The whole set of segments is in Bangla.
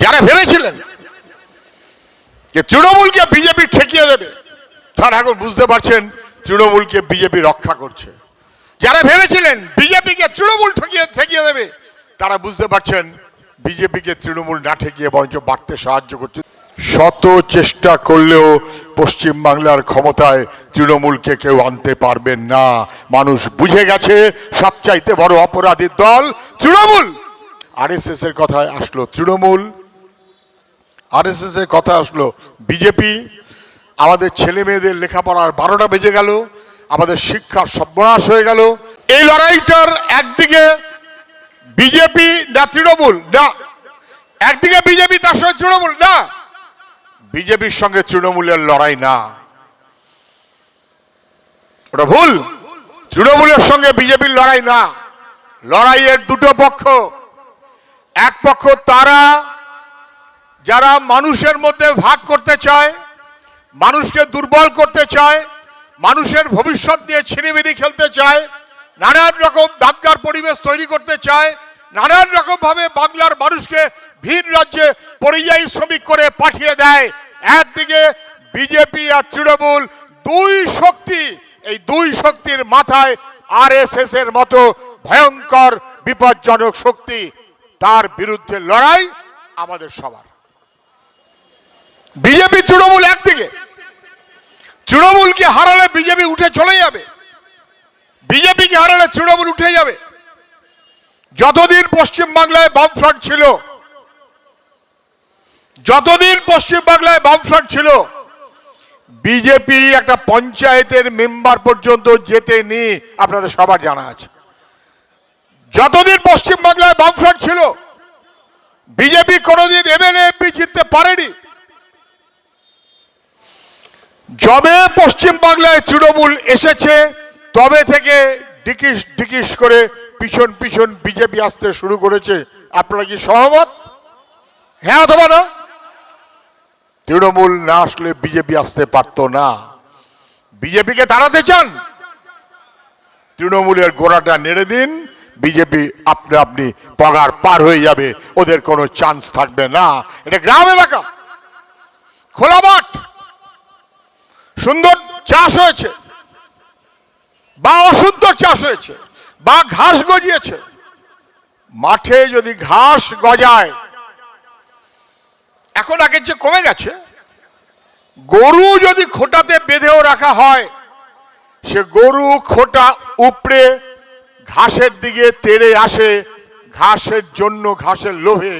যারা ভেবেছিলেন যে তৃণমূলকে বিজেপি ঠেকিয়ে দেবে তারা এখন বুঝতে পারছেন তৃণমূলকে বিজেপি রক্ষা করছে। যারা ভেবেছিলেন বিজেপিকে তৃণমূল ঠেকিয়ে দেবে তারা বুঝতে পারছেন বিজেপিকে তৃণমূল না ঠেকিয়ে বরঞ্চ বাড়তে সাহায্য করছে। শত চেষ্টা করলেও পশ্চিম বাংলার ক্ষমতায় তৃণমূলকে কেউ আনতে পারবেন না। মানুষ বুঝে গেছে সবচাইতে বড় অপরাধীর দল তৃণমূল। আরএসএস এর কথায় আসলো তৃণমূল, আরএসএস এর কথা আসলো বিজেপি। আমাদের ছেলে মেয়েদের লেখাপড়ার 12টা বেজে গেল, আমাদের শিক্ষার সর্বনাশ হয়ে গেল। এই লড়াইটার একদিকে বিজেপি না তৃণমূল না, একদিকে বিজেপি তার সঙ্গে তৃণমূল না, বিজেপির সঙ্গে তৃণমূলের লড়াই না, ওটা ভুল। তৃণমূলের সঙ্গে বিজেপির লড়াই না, লড়াইয়ের দুটো পক্ষ। এক পক্ষ তারা যারা মানুষের মধ্যে ভাগ করতে চায়, মানুষকে দুর্বল করতে চায়, মানুষের ভবিষ্যৎ নিয়ে ছিনিমিনি খেলতে চায়, নানান রকম দাঙ্গার পরিবেশ তৈরি করতে চায়, নানান রকম ভাবে বাংলার মানুষকে ভিন রাজ্যে পরিযায়ী শ্রমিক করে পাঠিয়ে দেয়। একদিকে বিজেপি আর তৃণমূল, দুই শক্তি। এই দুই শক্তির মাথায় আরএসএস এর মতো ভয়ঙ্কর বিপজ্জনক শক্তি। তার বিরুদ্ধে লড়াই আমাদের সবার। বিজেপি তৃণমূল একদিকে, তৃণমূলকে হারালে বিজেপি উঠে চলে যাবে, বিজেপিকে হারালে তৃণমূল উঠে যাবে। যতদিন পশ্চিম বাংলায় বামফ্রন্ট ছিল, যতদিন পশ্চিম বাংলায় বামফ্রন্ট ছিল, বিজেপি একটা পঞ্চায়েতের মেম্বার পর্যন্ত জেতেনি, আপনাদের সবার জানা আছে। যতদিন পশ্চিম বাংলায় বামফ্রন্ট ছিল, বিজেপি কোনোদিন এমএলএ এমপি জিততে পারেনি। যবে পশ্চিম বাংলায় তৃণমূল এসেছে তবে থেকে ডিকিস ডিকিস করে পিছন পিছন বিজেপি আসতে শুরু করেছে। আপনারা কি সহমত? হ্যাঁ অথবা না? তৃণমূল না আসলে বিজেপি আসতে পারত না। বিজেপিকে তাড়াতে চান, তৃণমূলের গোড়াটা নেড়ে দিন, বিজেপি আপনি আপনি পগার পার হয়ে যাবে, ওদের কোনো চান্স থাকবে না। এটা গ্রাম এলাকা, খোলা মাঠ, সুন্দর চাষ হয়েছে বা অসুন্দর চাষ হয়েছে বা ঘাস গজিয়েছে। মাঠে যদি ঘাস গজায়, এখন আগের যে কমে গেছে, গরু যদি খোটাতে বেঁধেও রাখা হয়, সে গরু খোটা উপড়ে ঘাসের দিকে তেড়ে আসে, ঘাসের জন্য ঘাসের লোভে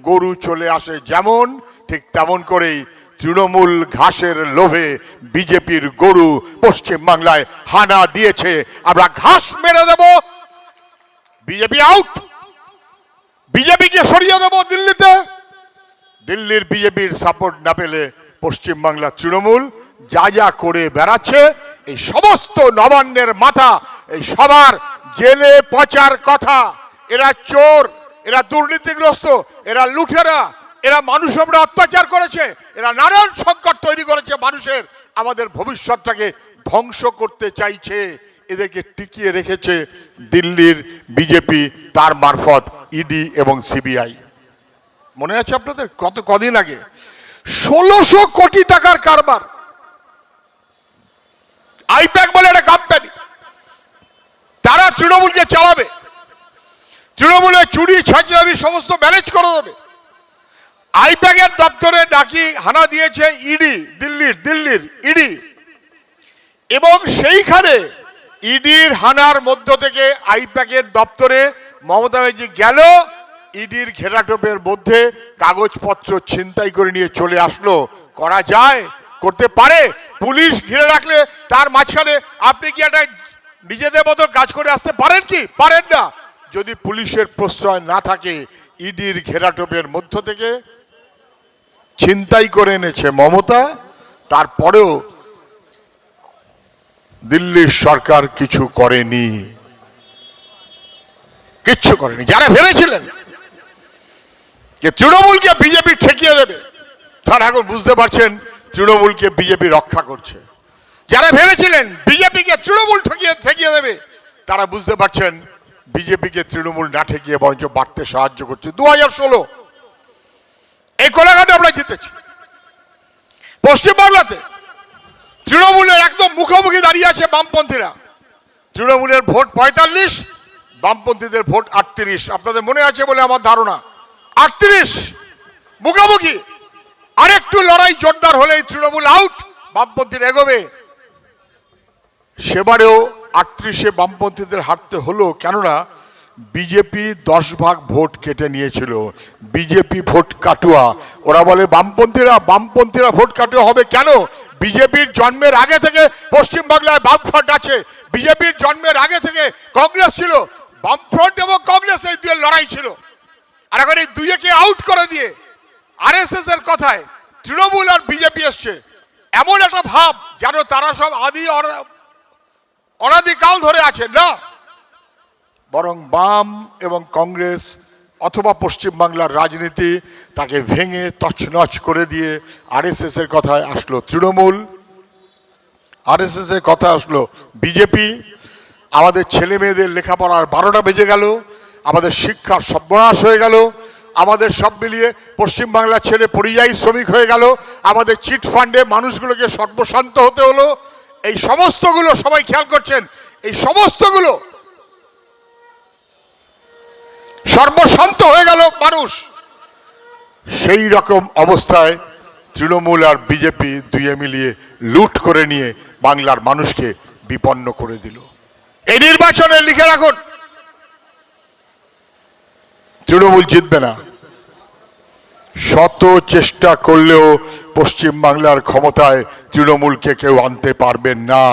গরু চলে আসে। যেমন ঠিক তেমন করেই তৃণমূল ঘাসের লোভে বিজেপির গরু পশ্চিম বাংলায় হানা দিয়েছে। আমরা ঘাস মেরে দেব, বিজেপি আউট, বিজেপিকে সরিয়ে দেব দিল্লিতে। দিল্লির বিজেপির সাপোর্ট না পেলে পশ্চিম বাংলার তৃণমূল যা যা করে বেড়াচ্ছে, এই সমস্ত নবান্নের মাথা, এই সবার জেলে পচার কথা। এরা চোর, এরা দুর্নীতিগ্রস্ত, এরা লুঠেরা, এরা মানুষের উপরে অত্যাচার করেছে, এরা নানান সংকট তৈরি করেছে মানুষের। আমাদের ভবিষ্যৎটাকে ধ্বংস করতে চাইছে। এদেরকে টিকিয়ে রেখেছে দিল্লির বিজেপি, তার মারফত ইডি এবং সিবিআই। মনে আছে আপনাদের কদিন আগে 1600 কোটি টাকার কারবার, আইপ্যাক বলে একটা কোম্পানি, তারা তৃণমূলকে চালাবে, তৃণমূলের চুরি ছাঁচড়ামি সমস্ত ম্যানেজ করে দেবে। আইপ্যাকের দপ্তরে নাকি হানা দিয়েছে ইডি, দিল্লির ইডি, এবং সেইখানে ইডির হানার মধ্য থেকে আইপ্যাকের দপ্তরে মমতা ব্যানার্জি গেল, ইডির ঘেরাটোপের মধ্যে কাগজপত্র ছিনতাই করে নিয়ে চলে আসলো। করা যায়, করতে পারে। পুলিশ ঘিরে রাখলে তার মাঝখানে আপনি কি একটা নিজেদের মতো কাজ করে আসতে পারেন কি? পারেন না। যদি পুলিশের প্রশ্রয় না থাকে, ইডির ঘেরাটোপের মধ্য থেকে ছিনতাই করে এনেছে মমতা। তারপরেও দিল্লির সরকার কিছু করেনি, কিচ্ছু করেনি। যারা ভেবেছিলেন যে তৃণমূলকে বিজেপি ঠেকিয়ে দেবে তারা এখন বুঝতে পারছেন তৃণমূলকে বিজেপি রক্ষা করছে। যারা ভেবেছিলেন বিজেপিকে তৃণমূল ঠেকিয়ে দেবে তারা বুঝতে পারছেন বিজেপিকে তৃণমূল না ঠেকিয়ে বরঞ্চ বাড়তে সাহায্য করছে। 2016 কোলাঘাটে আমরা জিতেছি। পশ্চিমবাংলাতে তৃণমূলের একদম মুখোমুখি দাঁড়িয়ে আছে বামপন্থীরা। তৃণমূলের ভোট 45, বামপন্থীদের ভোট 38। আপনাদের মনে আছে বলে আমার ধারণা, 38 মুখোমুখি। আরেকটু লড়াই জোরদার হলেই তৃণমূল আউট, বামপন্থীরা এগোবে। সেবারেও 38-এ বামপন্থীদের হারতে হলো, কেননা বিজেপি 10 ভাগ ভোট কেটে নিয়েছিল। বিজেপি ভোট কাটুয়া। ওরা বলে বামপন্থীরা ভোট কাটুয়া হবে কেন? বিজেপির জন্মের আগে থেকে পশ্চিমবাংলায় বামফ্রন্ট আছে। বিজেপির জন্মের আগে থেকে কংগ্রেস ছিল। বামফ্রন্ট এবং কংগ্রেস এই দুয়ের লড়াই ছিল। আর এখন এই দুইকে আউট করে দিয়ে আরএসএস এর কথায় তৃণমূল আর বিজেপি এসছে। এমন একটা ভাব যেন তারা সব অনাদিকাল ধরে আছে। না, বরং বাম এবং কংগ্রেস অথবা পশ্চিমবাংলার রাজনীতি তাকে ভেঙে তছনছ করে দিয়ে আরএসএস এর কথায় আসলো তৃণমূল, আরএসএস এর কথা আসলো বিজেপি। আমাদের ছেলে মেয়েদের লেখাপড়ার 12টা বেজে গেল, আমাদের শিক্ষার সর্বনাশ হয়ে গেল, আমাদের সব মিলিয়ে পশ্চিমবাংলার ছেলে পরিযায়ী শ্রমিক হয়ে গেল, আমাদের চিট ফান্ডে মানুষগুলোকে সর্বশান্ত হতে হলো। এই সমস্তগুলো সবাই খেয়াল করছেন, এই সমস্তগুলো সর্বশান্ত হয়ে গেল মানুষ। সেই রকম অবস্থায় তৃণমূল আর বিজেপি দুয়ে মিলিয়ে লুট করে নিয়ে বাংলার মানুষকে বিপন্ন করে দিল। এই নির্বাচনে লিখে রাখুন, তৃণমূল জিতবে না। শত চেষ্টা করলেও পশ্চিমবাংলার ক্ষমতায় তৃণমূলকে কেউ আনতে পারবেন না।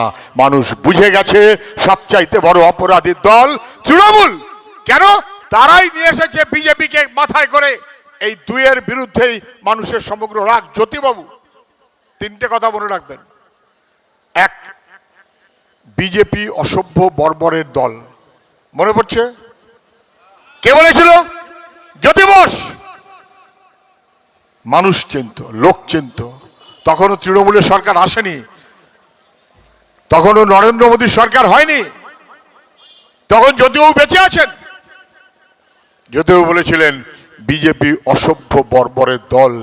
মানুষ বুঝে গেছে সবচাইতে বড় অপরাধী দল তৃণমূল। কেন? তারাই নিয়ে এসেছে বিজেপিকে মাথায় করে। এই দুয়ের বিরুদ্ধেই মানুষের সমগ্র রাগ। জ্যোতিবাবু, 3টে কথা মনে রাখবেন। এক, বিজেপি অসভ্য বর্বরের দল। মনে পড়ছে? কে বলেছিল? জ্যোতি বোস। মানুষ চিনত, লোক চিনত। তখনও তৃণমূলের সরকার আসেনি, তখনও নরেন্দ্র মোদীর সরকার হয়নি, তখন জ্যোতিবাবু বেঁচে আছেন। জ্যোতিবাবু বলেছিলেন বিজেপি অসভ্য বর্বরের দল।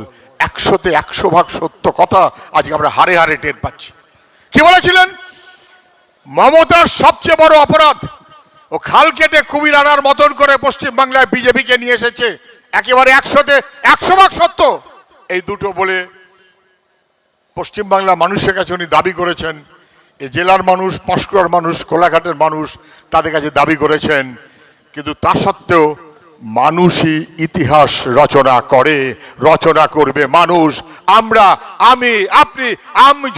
100-তে 100 ভাগ সত্য কথা আজকে আমরা হারে হারে টের পাচ্ছি। কি বলেছিলেন? মমতার সবচেয়ে বড় অপরাধ, ও খাল কেটে কুমির আনার মতন করে পশ্চিমবাংলায় বিজেপিকে নিয়ে এসেছে। একেবারে 100-তে 100 ভাগ সত্য। এই দুটো বলে পশ্চিমবাংলা মানুষের কাছে উনি দাবি করেছেন, এই জেলার মানুষ, পাঁশকুড়ার মানুষ, কোলাঘাটের মানুষ তাদের কাছে দাবি করেছেন। কিন্তু তা সত্ত্বেও মানুষই ইতিহাস রচনা করে, রচনা করবে মানুষ। আমরা, আমি, আপনি,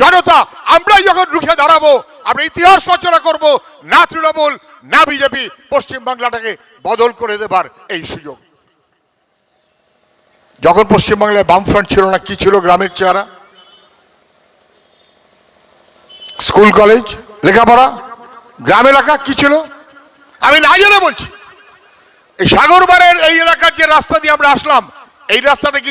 জনতা, আমরাই যখন রুখে দাঁড়াবো, আমরা ইতিহাস রচনা করব। না তৃণমূল, না বিজেপি পশ্চিমবাংলাটাকে বদল করে দেবার এই সুযোগ। যখন পশ্চিমবাংলায় বামফ্রন্ট ছিল না, কি ছিল গ্রামের চেহারা? স্কুল, কলেজ, লেখাপড়া, গ্রাম এলাকা কি ছিল? আমি না জেনে বলছি। এই সাগরবাড়ের এই এলাকার যে রাস্তা দিয়ে আমরা আসলাম, এই রাস্তাটা কি